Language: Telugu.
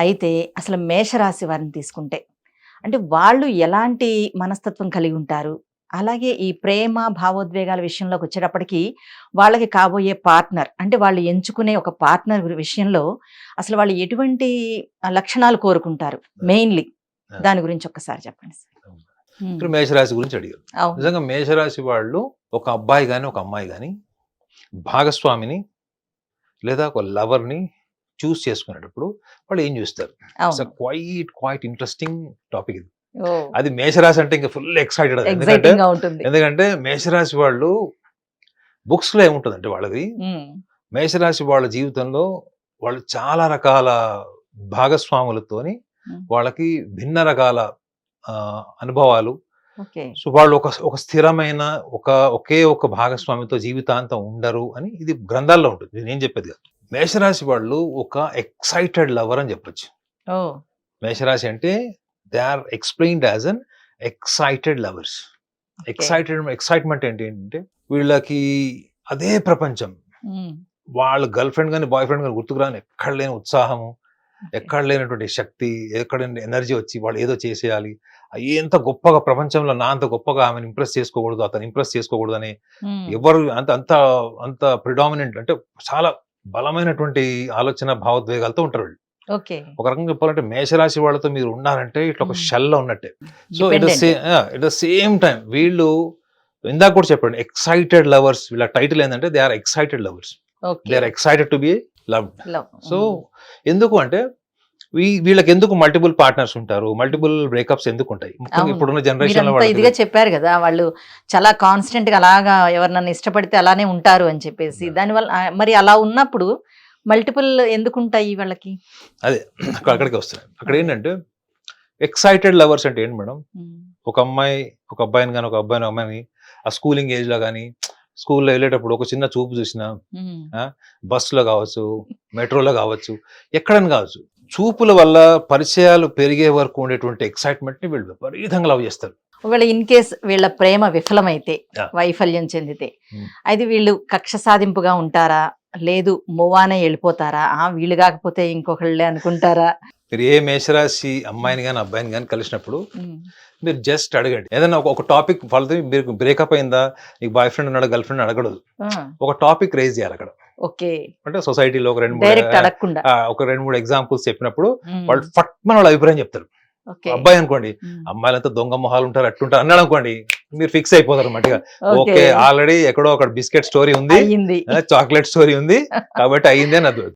అయితే అసలు మేషరాశి వారిని తీసుకుంటే అంటే వాళ్ళు ఎలాంటి మనస్తత్వం కలిగి ఉంటారు? అలాగే ఈ ప్రేమ, భావోద్వేగాల విషయంలోకి వచ్చేటప్పటికి వాళ్ళకి కాబోయే పార్ట్నర్ అంటే వాళ్ళు ఎంచుకునే ఒక పార్ట్నర్ విషయంలో అసలు వాళ్ళు ఎటువంటి లక్షణాలు కోరుకుంటారు మెయిన్‌లీ? దాని గురించి ఒక్కసారి చెప్పండి సార్. హ్మ్. ఇప్పుడు మేషరాశి గురించి అడిగారు. అవును. నిజంగా మేషరాశి వాళ్ళు ఒక అబ్బాయి గాని, ఒక అమ్మాయి గాని భాగస్వామిని లేదా ఒక లవర్‌ని చూజ్ చేసుకునేటప్పుడు వాళ్ళు ఏం చూస్తారు? ఇట్స్ అవును. క్వైట్ ఇంట్రెస్టింగ్ టాపిక్ ఇది. ఓహ్! అది మేషరాశి అంటే ఇంకా ఫుల్ ఎక్సైటెడ్ అది. ఎక్సైటింగ్‌గా ఉంటుంది. ఎందుకంటే మేషరాశి వాళ్ళు బుక్స్‌లో ఏముంటదంటే వాళ్ళది, హ్మ్. మేషరాశి వాళ్ళ జీవితంలో వాళ్ళు చాలా రకాల భాగస్వాములతోని హ్మ్. వాళ్ళకి భిన్న రకాల అనుభవాలు. ఓకే. సో, వాళ్ళు ఒక స్థిరమైన ఒకే ఒక భాగస్వామితో జీవితాంతం ఉండరు అని ఇది గ్రంథాల్లో ఉంటుంది. ఇది నేను చెప్పేది కాదు. మేషరాశి వాళ్ళు ఒక ఎక్సైటెడ్ లవర్ అని చెప్పొచ్చు. ఓహ్! మేషరాశి అంటే they are explained as an excited lovers. Okay. Excitement ఏంటి అంటే వీళ్ళకి అదే ప్రపంచం. హ్మ్. వాళ్ళ గర్ల్ ఫ్రెండ్ గాని, బాయ్ ఫ్రెండ్ గాని గుర్తుకు రాని ఎక్కడ లేని ఉత్సాహము, ఓకే. ఎక్కడ లేనటువంటి శక్తి, ఎక్కడ లేని ఎనర్జీ వచ్చి వాళ్ళు ఏదో చేసేయాలి. ఎంత గొప్పగా ప్రపంచంలో నా అంత గొప్పగా ఆమెను ఇంప్రెస్ చేసుకోకూడదు, అతను ఇంప్రెస్ చేసుకోకూడదని హ్మ్. ఎవరు అంత అంత అంత ప్రిడామినెంట్ అంటే చాలా బలమైనటువంటి ఆలోచన భావోద్వేగాలతో ఉంటారు వీళ్ళు. ఓకే. ఒక రకంగా చెప్పాలంటే మేషరాశి వాళ్ళతో మీరు ఉన్నారంటే ఇట్లా ఒక హ్మ్. షెల్‌లో ఉన్నట్టే. So, dependent. At the same time వీళ్ళు ఇందాక కూడా చెప్పాను ఎక్సైటెడ్ లవర్స్. వీళ్ళ టైటిల్ ఏందంటే they are excited lovers. They okay. Are excited to be loved. Love. So, hmm. ఎందుకు అంటే వీళ్ళకెందుకు మల్టిపుల్ పార్ట్నర్స్ ఉంటారు? మల్టిపుల్ బ్రేకప్స్ ఎందుకుంటాయి? ముఖ్యంగా అవును. ఇప్పుడున్న జనరేషన్‌లో మీరంత వాళ్ళకి ఇదిగా చెప్పారు గదా! వాళ్ళు చాలా కాన్స్టెంట్‌గా అలాగా ఎవరినన్నా ఇష్టపడితే అలానే ఉంటారు అని చెప్పేసి. దానివల్ల మరి అలా ఉన్నప్పుడు మల్టిపుల్ ఎందుకుంటాయి వాళ్ళకి? అదే హ్మ్. అక్కడికే వస్తున్నాను. అక్కడ అదే. ఏంటంటే ఎక్సైటెడ్ లవర్స్ అంటే ఏంటి మేడం? హ్మ్. ఒక అమ్మాయి ఒక అబ్బాయిని గాని, ఒక అబ్బాయిని ఒక అమ్మాయిని ఆ స్కూలింగ్ ఏజ్‌లో గాని, స్కూల్‌లో ఎళ్ళేటప్పుడు ఒక చిన్న చూపు చూసినా, హ్మ్. ఆ! బస్సులో గావచ్చు, మెట్రోలో గావచ్చు, ఎక్కడైనా గావచ్చు. చూపుల వల్ల పరిచయాలు పెరిగే వరకు ఉండేటువంటి ఎక్సైట్‌మెంట్‌ని వీళ్ళు విపరీతంగా లవ్ చేస్తారు. ఒకవేళ ఇన్ కేస్ వీళ్ళ ప్రేమ విఫలమైతే, యాహ్! వైఫల్యం చెందితే, హ్మ్. అయితే వీళ్ళు కక్ష సాధింపుగా ఉంటారా? లేదు మూవ్ ఆన్ అయ్యి ఎళ్ళిపోతారా? వీళ్ళు గాకపోతే ఇంకొకళ్ళే అనుకుంటారా? మీరు ఏ మేషరాశి అమ్మాయిని గాని, అబ్బాయిని గాని కలిసినప్పుడు హ్మ్. మీరు జస్ట్ అడగండి. ఏదైనా ఒక టాపిక్ వాళ్ళది మీకు బ్రేకప్ అయిందా? నీకు బాయ్ ఫ్రెండ్ ఉన్నాడా? గర్ల్ ఫ్రెండ్ అడగకూడదు. ఆ! ఒక టాపిక్ రైజ్ చేయాలక్కడ. ఓకే. అంటే సొసైటీలో ఒక 2, 3 డైరెక్ట్ అడగకుండా. ఒక 2, 3 ఎగ్జాంపుల్స్ చెప్పినప్పుడు హ్మ్. వాళ్ళు ఫట్మని వాళ్ళ అభిప్రాయం చెప్తారు. ఓకే. అబ్బాయి అనుకోండి, హ్మ్. అమ్మాయిలంతా దొంగ మొహాలు ఉంటారు, అట్టుంటారు అన్నాడనుకోండి, మీరు ఫిక్స్ అయిపోతారు మట్టిగా. ఓకే. ఓకే. ఆల్రెడీ ఎక్కడో ఒక బిస్కెట్ స్టోరీ ఉంది. అయ్యింది. చాక్లేట్ స్టోరీ ఉంది. కాబట్టి అయింది అని అర్థం.